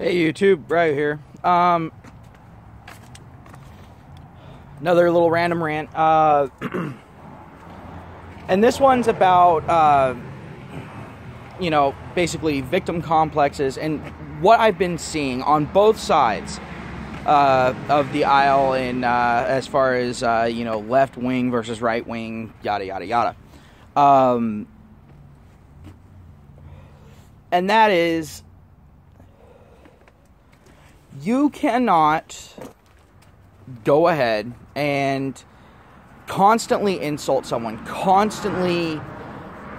Hey YouTube, right here. Another little random rant. And this one's about, basically victim complexes and what I've been seeing on both sides of the aisle in as far as, left wing versus right wing, yada, yada, yada. And that is, you cannot go ahead and constantly insult someone, constantly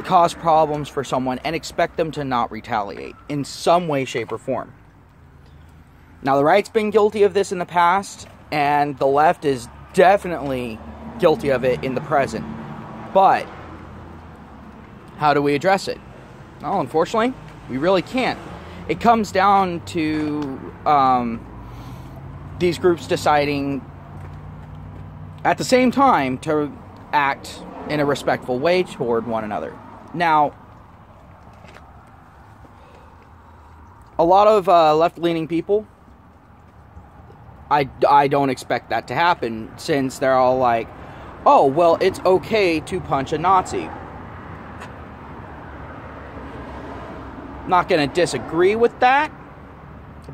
cause problems for someone, and expect them to not retaliate in some way, shape, or form. Now, the right's been guilty of this in the past, and the left is definitely guilty of it in the present. But how do we address it? Well, unfortunately, we really can't. It comes down to these groups deciding at the same time to act in a respectful way toward one another. Now, a lot of left-leaning people, I don't expect that to happen, since they're all like, oh, well, it's okay to punch a Nazi. Not going to disagree with that,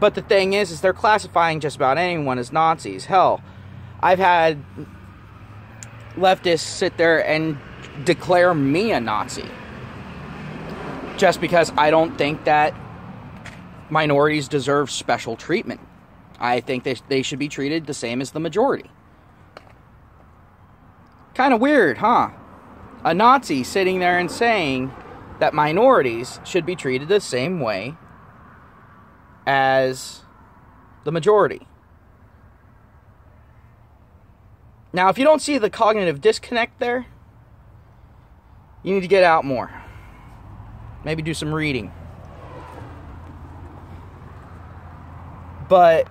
but the thing is they're classifying just about anyone as Nazis. Hell, I've had leftists sit there and declare me a Nazi just because I don't think that minorities deserve special treatment. I think they should be treated the same as the majority. Kind of weird, huh? A Nazi sitting there and saying that minorities should be treated the same way as the majority. Now, if you don't see the cognitive disconnect there, you need to get out more. Maybe do some reading. But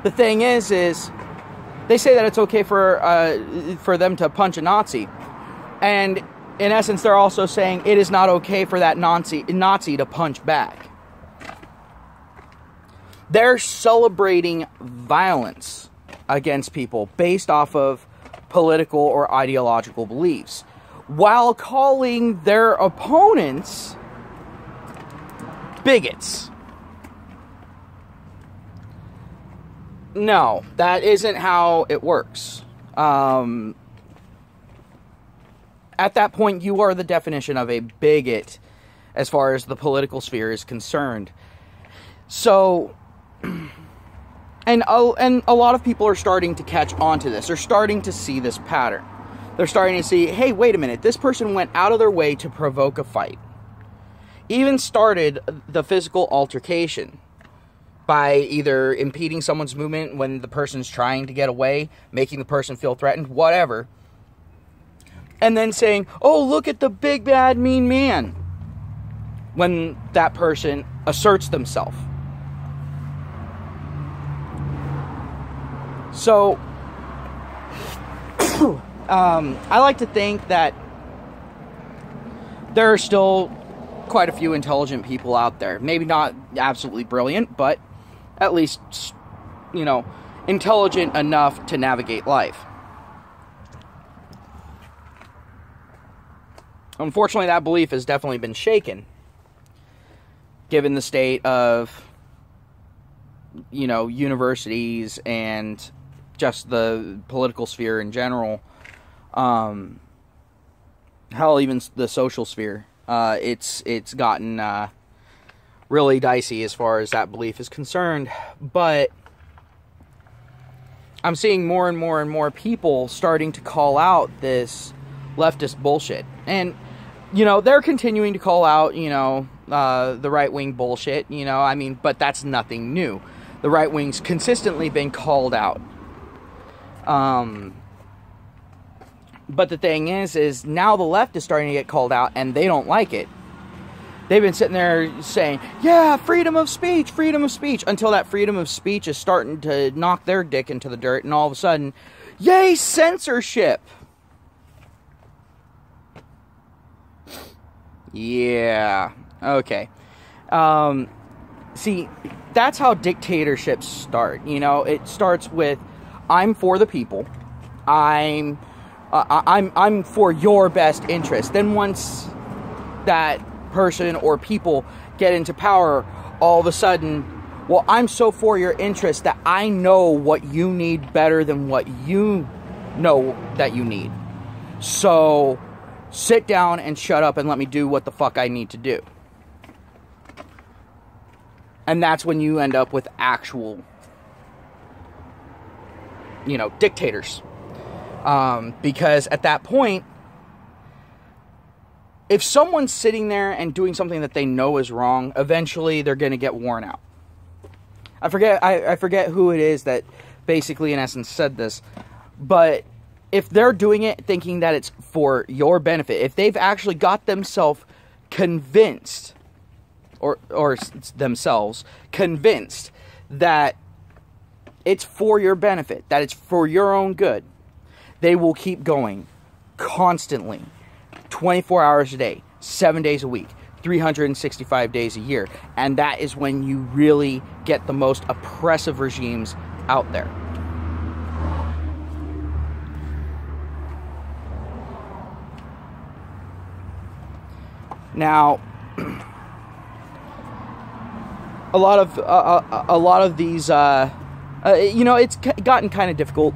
the thing is they say that it's okay for them to punch a Nazi, and in essence, they're also saying it is not okay for that Nazi to punch back. They're celebrating violence against people based off of political or ideological beliefs, while calling their opponents bigots. No, that isn't how it works. At that point, you are the definition of a bigot as far as the political sphere is concerned. So, and a lot of people are starting to catch on to this. They're starting to see this pattern. They're starting to see, hey, wait a minute, this person went out of their way to provoke a fight. Even started the physical altercation by either impeding someone's movement when the person's trying to get away, making the person feel threatened, whatever. And then saying, oh, look at the big, bad, mean man, when that person asserts themselves. So, I like to think that there are still quite a few intelligent people out there. Maybe not absolutely brilliant, but at least, intelligent enough to navigate life. Unfortunately, that belief has definitely been shaken, given the state of, universities and just the political sphere in general. Hell, even the social sphere. It's gotten really dicey as far as that belief is concerned. But I'm seeing more and more and more people starting to call out this leftist bullshit. And they're continuing to call out, the right-wing bullshit, but that's nothing new. The right-wing's consistently been called out. But the thing is now the left is starting to get called out, and they don't like it. They've been sitting there saying, yeah, freedom of speech, until that freedom of speech is starting to knock their dick into the dirt, and all of a sudden, yay, censorship! Yeah, okay. See, that's how dictatorships start. You know, it starts with, I'm for the people. I'm for your best interest. Then once that person or people get into power, all of a sudden, well, I'm so for your interest that I know what you need better than what you know that you need. So sit down and shut up and let me do what the fuck I need to do. And that's when you end up with actual, you know, dictators. Because at that point, if someone's sitting there and doing something that they know is wrong, eventually they're going to get worn out. I forget who it is that basically in essence said this, but if they're doing it thinking that it's for your benefit, if they've actually got themselves convinced, or themselves convinced that it's for your benefit, that it's for your own good, they will keep going constantly, 24 hours a day, 7 days a week, 365 days a year. And that is when you really get the most oppressive regimes out there. Now, a lot of these, you know, it's gotten kind of difficult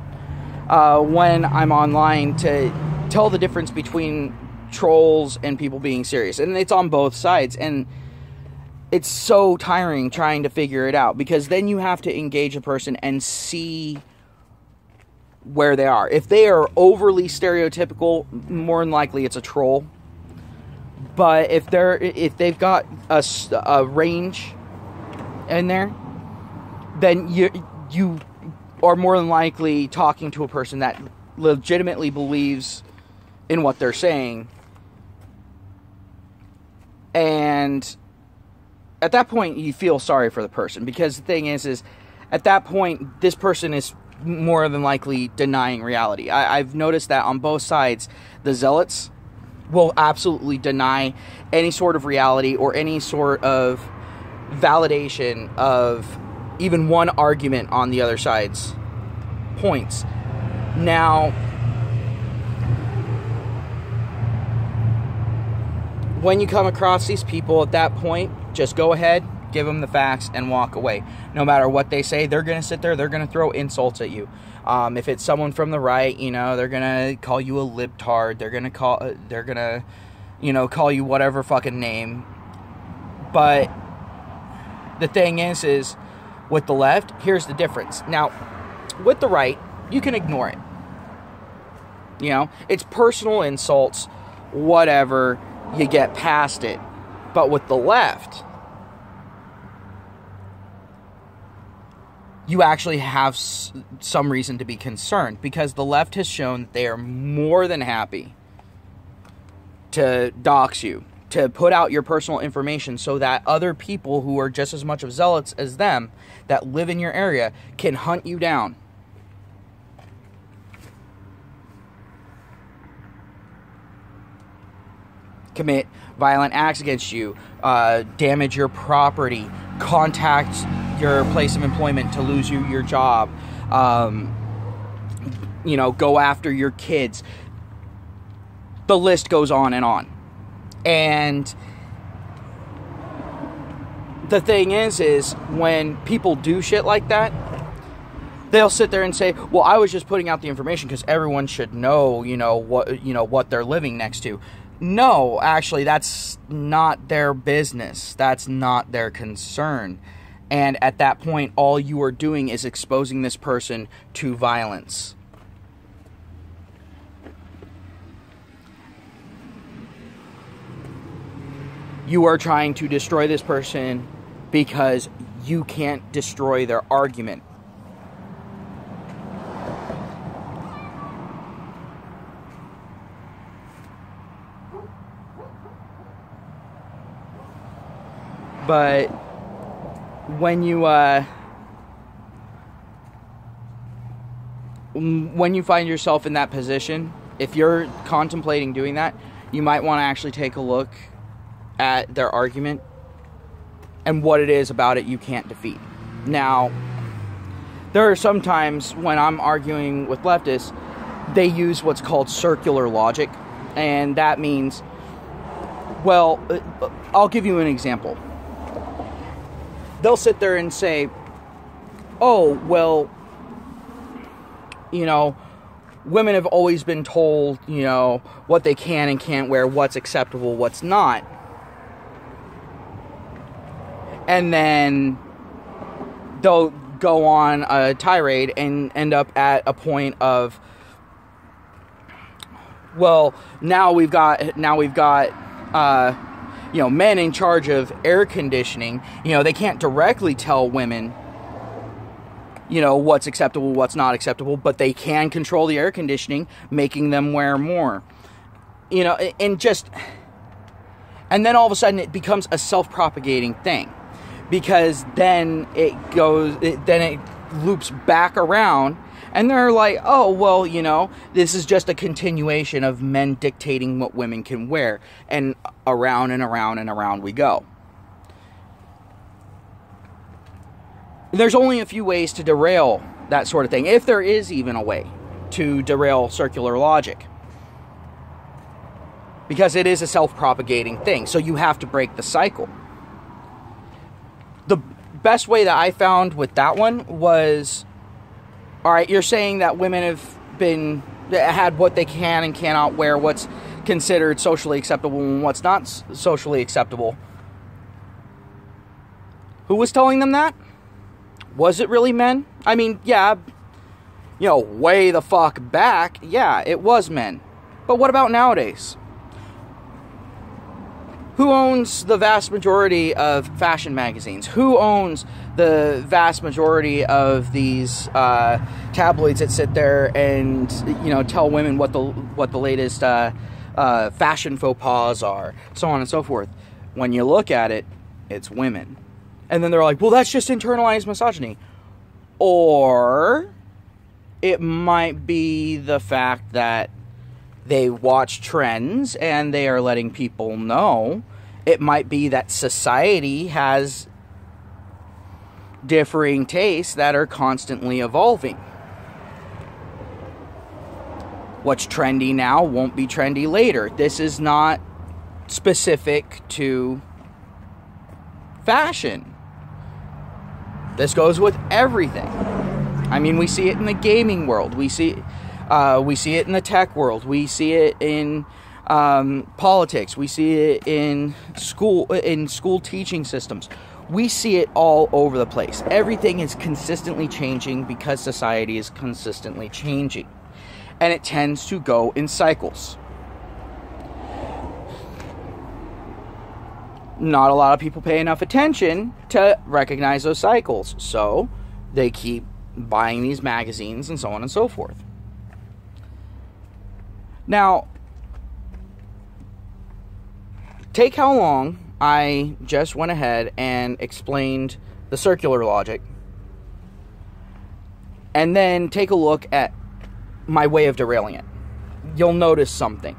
when I'm online to tell the difference between trolls and people being serious, and it's on both sides, and it's so tiring trying to figure it out, because then you have to engage a person and see where they are. If they are overly stereotypical, more than likely it's a troll. But if they've got a range in there, then you are more than likely talking to a person that legitimately believes in what they're saying. And at that point, you feel sorry for the person, because the thing is at that point, this person is more than likely denying reality. I've noticed that on both sides, the zealots will absolutely deny any sort of reality or any sort of validation of even one argument on the other side's points. Now, when you come across these people at that point, just go ahead, give them the facts, and walk away. No matter what they say, they're going to sit there, they're going to throw insults at you. If it's someone from the right, you know, they're going to call you a libtard, they're going to, you know, call you whatever fucking name. But the thing is with the left, here's the difference. Now, with the right, you can ignore it. You know, it's personal insults, whatever, you get past it. But with the left, you actually have some reason to be concerned, because the left has shown that they are more than happy to dox you, to put out your personal information so that other people who are just as much of zealots as them that live in your area can hunt you down. Commit violent acts against you, damage your property, contact your place of employment to lose you your job, you know, go after your kids. The list goes on and on. And the thing is when people do shit like that, they'll sit there and say, well, I was just putting out the information because everyone should know, what they're living next to. No, actually, that's not their business. That's not their concern. And at that point, all you are doing is exposing this person to violence. You are trying to destroy this person because you can't destroy their argument. But when you find yourself in that position, if you're contemplating doing that, you might want to actually take a look at their argument and what it is about it you can't defeat. Now, there are some times when I'm arguing with leftists, they use what's called circular logic, and that means, well, I'll give you an example. They'll sit there and say, oh, well, you know, women have always been told, you know, what they can and can't wear, what's acceptable, what's not. And then they'll go on a tirade and end up at a point of, well, now we've got you know, men in charge of air conditioning. You know, they can't directly tell women, you know, what's acceptable, what's not acceptable, but they can control the air conditioning, making them wear more. You know, and then all of a sudden it becomes a self-propagating thing, because then it loops back around, and they're like, oh, well, you know, this is just a continuation of men dictating what women can wear, and around and around and around we go. There's only a few ways to derail that sort of thing, if there is even a way to derail circular logic, because it is a self-propagating thing, so you have to break the cycle. The best way that I found with that one was, all right, you're saying that women have had what they can and cannot wear, what's considered socially acceptable and what's not socially acceptable. Who was telling them that? Was it really men? I mean, yeah, you know, way the fuck back, yeah, it was men. But what about nowadays? Who owns the vast majority of fashion magazines? Who owns the vast majority of these tabloids that sit there and, you know, tell women what the latest fashion faux pas are, so on and so forth? When you look at it, it's women. And then they're like, well, that's just internalized misogyny. Or it might be the fact that they watch trends and they are letting people know. It might be that society has differing tastes that are constantly evolving. What's trendy now won't be trendy later. This is not specific to fashion. This goes with everything. I mean, we see it in the gaming world. We see it in the tech world. We see it in politics. We see it in school teaching systems. We see it all over the place. Everything is consistently changing because society is consistently changing. And it tends to go in cycles. Not a lot of people pay enough attention to recognize those cycles. So they keep buying these magazines and so on and so forth. Now, take how long I just went ahead and explained the circular logic, and then take a look at my way of derailing it. You'll notice something.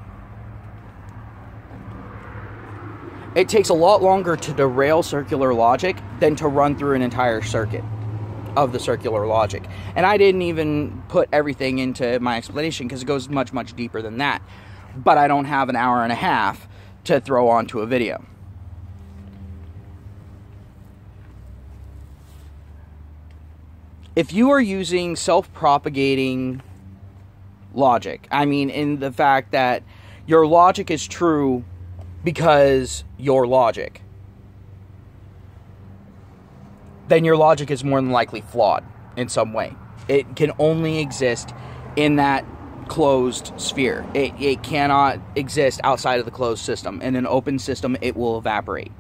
It takes a lot longer to derail circular logic than to run through an entire circuit of the circular logic. And I didn't even put everything into my explanation because it goes much, much deeper than that. But I don't have an hour and a half to throw onto a video. If you are using self-propagating logic, I mean in the fact that your logic is true because your logic, then your logic is more than likely flawed in some way. It can only exist in that closed sphere. It cannot exist outside of the closed system. In an open system, it will evaporate.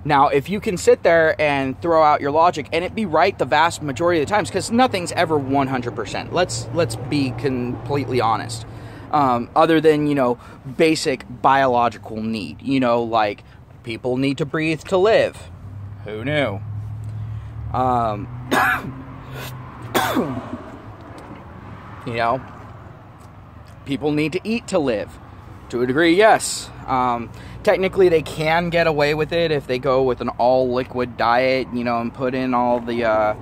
Now, if you can sit there and throw out your logic and it be right the vast majority of the times, because nothing's ever 100%. Let's be completely honest. Other than, you know, basic biological need. You know, like, people need to breathe to live. Who knew? You know, people need to eat to live. To a degree, yes. Technically, they can get away with it if they go with an all-liquid diet, you know, and put in all the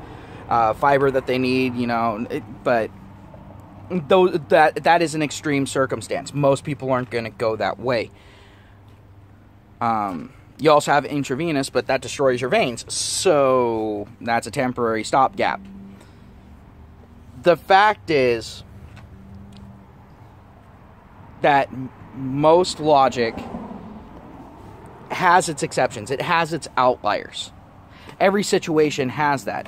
fiber that they need, you know. But that is an extreme circumstance. Most people aren't going to go that way. You also have intravenous, but that destroys your veins. So that's a temporary stopgap. The fact is that most logic has its exceptions. It has its outliers. Every situation has that.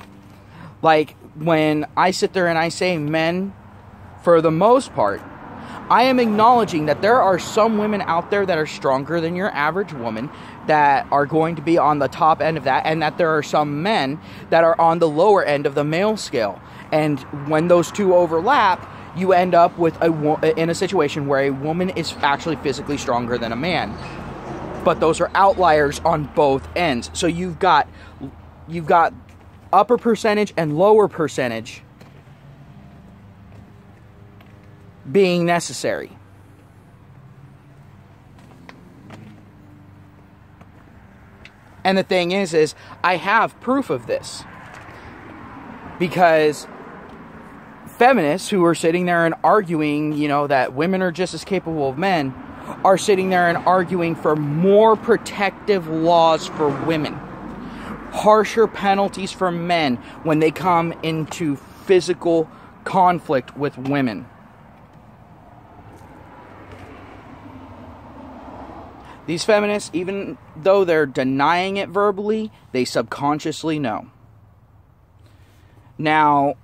Like, when I sit there and I say men, for the most part, I am acknowledging that there are some women out there that are stronger than your average woman, that are going to be on the top end of that, and that there are some men that are on the lower end of the male scale. And when those two overlap, you end up with in a situation where a woman is actually physically stronger than a man. But those are outliers on both ends. So you've got upper percentage and lower percentage being necessary. And the thing is I have proof of this. Because feminists who are sitting there and arguing, you know, that women are just as capable of men, are sitting there and arguing for more protective laws for women. Harsher penalties for men when they come into physical conflict with women. These feminists, even though they're denying it verbally, they subconsciously know. Now,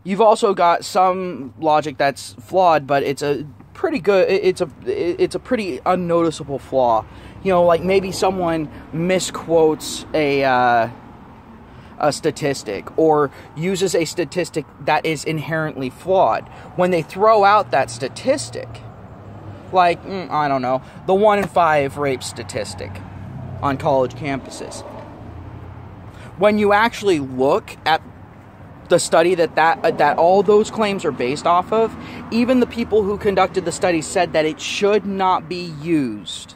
you've also got some logic that's flawed, but it's a pretty good, it's a pretty unnoticeable flaw. You know, like maybe someone misquotes a statistic, or uses a statistic that is inherently flawed. When they throw out that statistic, like, I don't know, the 1 in 5 rape statistic on college campuses. When you actually look at the study that all those claims are based off of, even the people who conducted the study said that it should not be used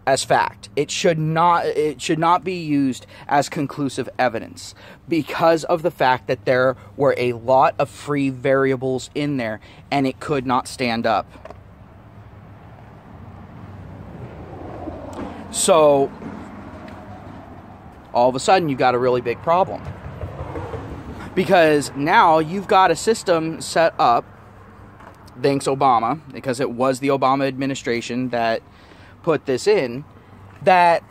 as fact. It should not be used as conclusive evidence, because of the fact that there were a lot of free variables in there and it could not stand up. So all of a sudden you've got a really big problem, because now you've got a system set up, thanks Obama, because it was the Obama administration that put this in, that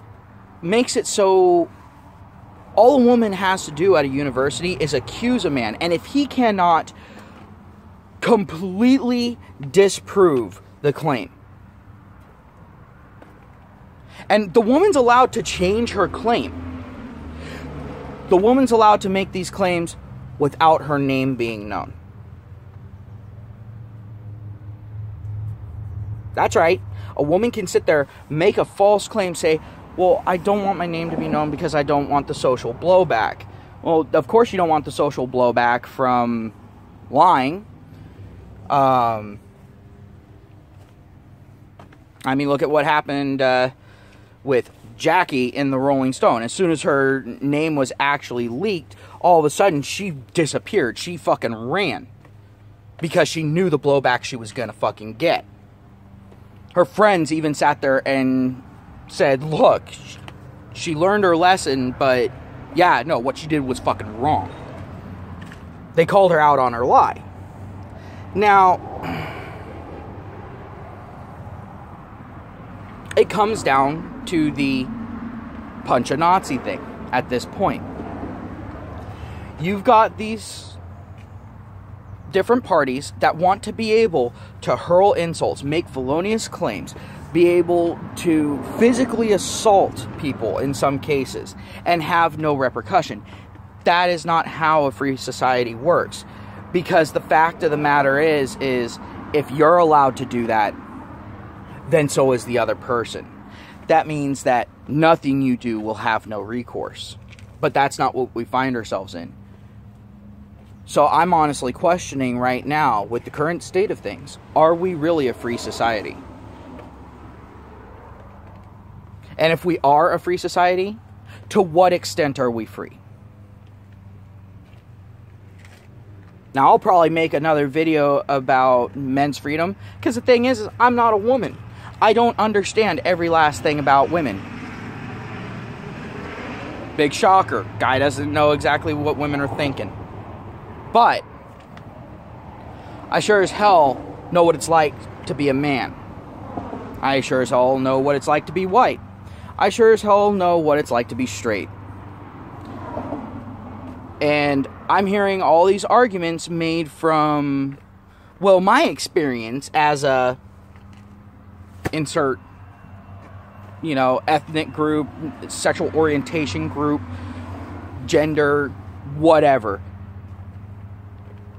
makes it so all a woman has to do at a university is accuse a man, and if he cannot completely disprove the claim, and the woman's allowed to change her claim. The woman's allowed to make these claims without her name being known. That's right. A woman can sit there, make a false claim, say, well, I don't want my name to be known because I don't want the social blowback. Well, of course you don't want the social blowback from lying. I mean, look at what happened with Jackie in the Rolling Stone. As soon as her name was actually leaked, all of a sudden she disappeared. She fucking ran. Because she knew the blowback she was gonna fucking get. Her friends even sat there and said, look, she learned her lesson, but yeah, no, what she did was fucking wrong. They called her out on her lie. Now, it comes down to the punch a Nazi thing at this point. You've got these different parties that want to be able to hurl insults, make felonious claims, be able to physically assault people in some cases, and have no repercussion. That is not how a free society works. Because the fact of the matter is if you're allowed to do that, then so is the other person. That means that nothing you do will have no recourse. But that's not what we find ourselves in. So I'm honestly questioning right now, with the current state of things, are we really a free society? And if we are a free society, to what extent are we free? Now, I'll probably make another video about men's freedom, because the thing is I'm not a woman. I don't understand every last thing about women. Big shocker. Guy doesn't know exactly what women are thinking. But I sure as hell know what it's like to be a man. I sure as hell know what it's like to be white. I sure as hell know what it's like to be straight. And I'm hearing all these arguments made from, well, my experience as a insert, ethnic group, sexual orientation group, gender, whatever.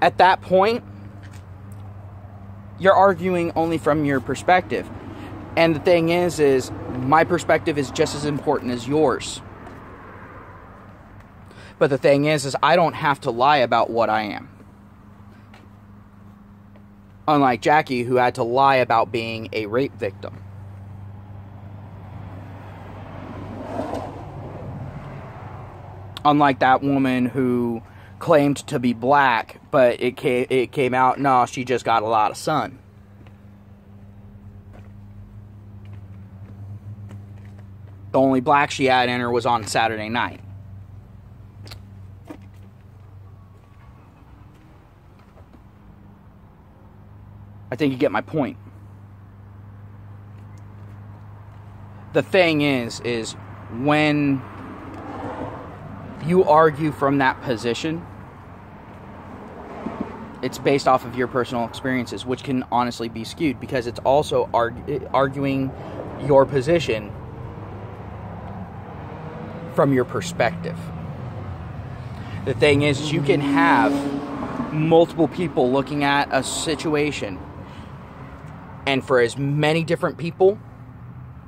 At that point, you're arguing only from your perspective. And the thing is my perspective is just as important as yours. But the thing is I don't have to lie about what I am. Unlike Jackie, who had to lie about being a rape victim. Unlike that woman who claimed to be black, but it came out, no, she just got a lot of sun. The only black she had in her was on Saturday night. I think you get my point. The thing is when you argue from that position, it's based off of your personal experiences, which can honestly be skewed because it's also arguing your position from your perspective. The thing is you can have multiple people looking at a situation, and for as many different people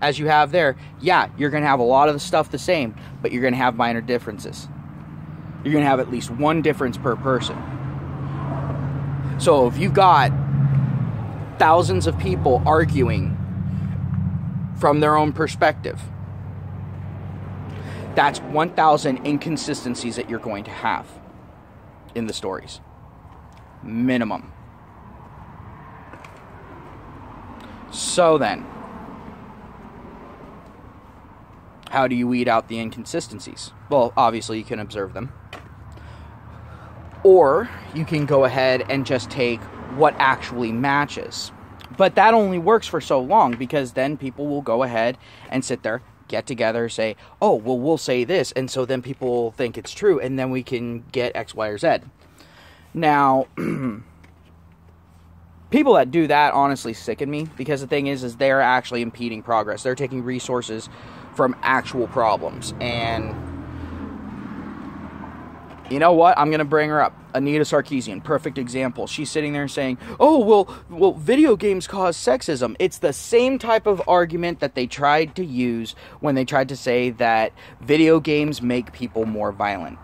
as you have there, yeah, you're going to have a lot of the stuff the same, but you're going to have minor differences. You're going to have at least one difference per person. So if you've got thousands of people arguing from their own perspective, that's 1,000 inconsistencies that you're going to have in the stories. Minimum. So then, how do you weed out the inconsistencies? Well, obviously you can observe them. Or you can go ahead and just take what actually matches. But that only works for so long, because then people will go ahead and sit there, get together, say, oh, well, we'll say this, and so then people will think it's true, and then we can get X, Y, or Z. Now, people that do that honestly sicken me, because the thing is they're actually impeding progress. They're taking resources from actual problems. And you know what? I'm going to bring her up. Anita Sarkeesian, perfect example. She's sitting there saying, oh, well, video games cause sexism. It's the same type of argument that they tried to use when they tried to say that video games make people more violent.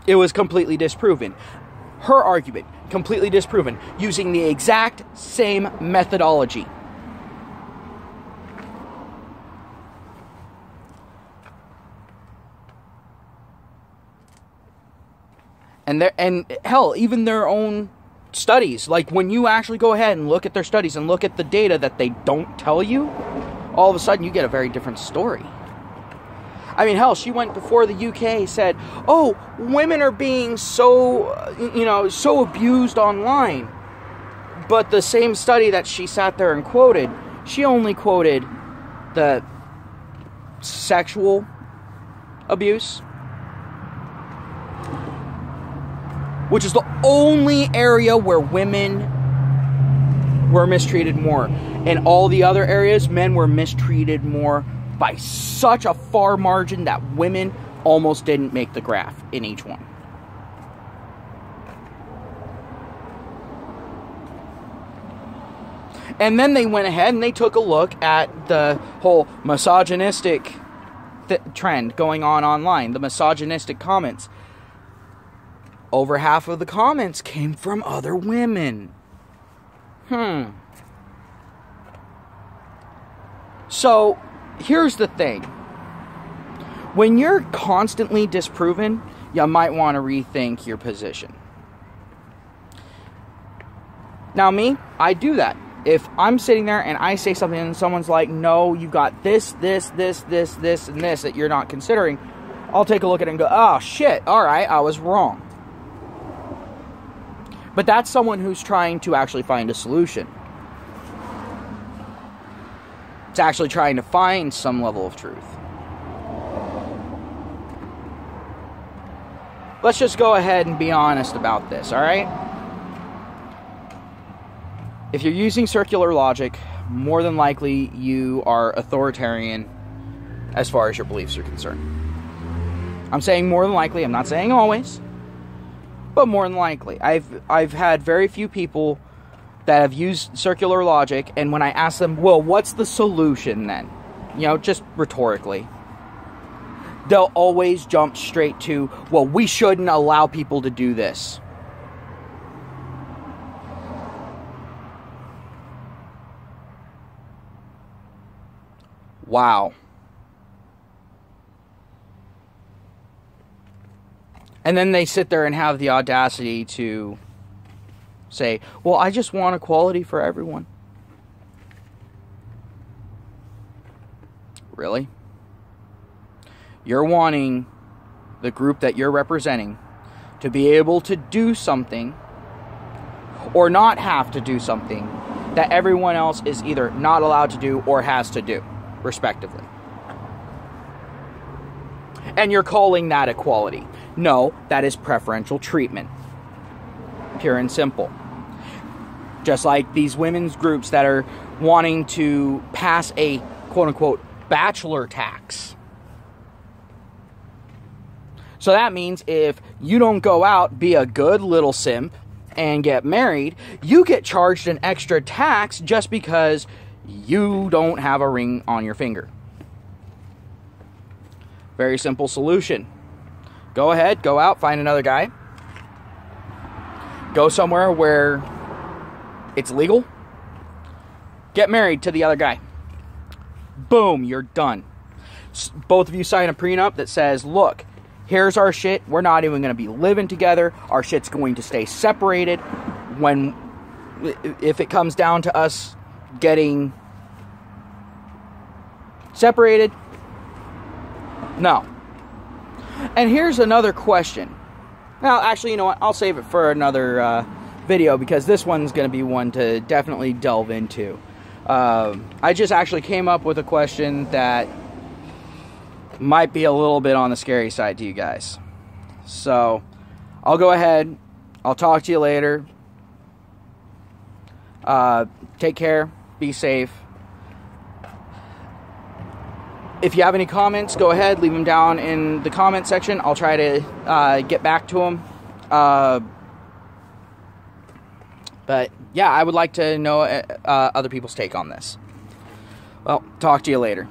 It was completely disproven. Her argument, completely disproven, using the exact same methodology. And hell, even their own studies, like when you actually go ahead and look at their studies and look at the data that they don't tell you, all of a sudden you get a very different story. I mean, hell, she went before the UK, said, oh, women are being so abused online. But the same study that she sat there and quoted, she only quoted the sexual abuse, which is the only area where women were mistreated more. In all the other areas, men were mistreated more by such a far margin that women almost didn't make the graph in each one. And then they went ahead and they took a look at the whole misogynistic trend going on online, the misogynistic comments. over half of the comments came from other women. So, here's the thing. When you're constantly disproven, you might want to rethink your position. Now me, I do that. If I'm sitting there and I say something and someone's like, no, you got this, and this that you're not considering, I'll take a look at it and go, oh shit, alright, I was wrong. But that's someone who's trying to actually find a solution. It's actually trying to find some level of truth. Let's just go ahead and be honest about this, alright? If you're using circular logic, more than likely you are authoritarian as far as your beliefs are concerned. I'm saying more than likely, I'm not saying always, but more than likely. I've had very few people that have used circular logic, and when I ask them, well, what's the solution then? You know, just rhetorically. They'll always jump straight to, well, we shouldn't allow people to do this. Wow. And then they sit there and have the audacity to say, well, I just want equality for everyone. Really? You're wanting the group that you're representing to be able to do something or not have to do something that everyone else is either not allowed to do or has to do, respectively. And you're calling that equality. No, that is preferential treatment. Pure and simple. Just like these women's groups that are wanting to pass a quote-unquote bachelor tax. So that means if you don't go out, be a good little simp, and get married, you get charged an extra tax just because you don't have a ring on your finger. Very simple solution. Go ahead, go out, find another guy. Go somewhere where it's legal. Get married to the other guy. Boom, you're done. Both of you sign a prenup that says, look, here's our shit. We're not even going to be living together. Our shit's going to stay separated. If it comes down to us getting separated, no. And here's another question. Well, actually, you know what? I'll save it for another video because this one's going to be one to definitely delve into. I just actually came up with a question that might be a little bit on the scary side to you guys. So, I'll go ahead. I'll talk to you later. Take care. Be safe. If you have any comments, go ahead. Leave them down in the comment section. I'll try to get back to them. But, yeah, I would like to know other people's take on this. Well, talk to you later.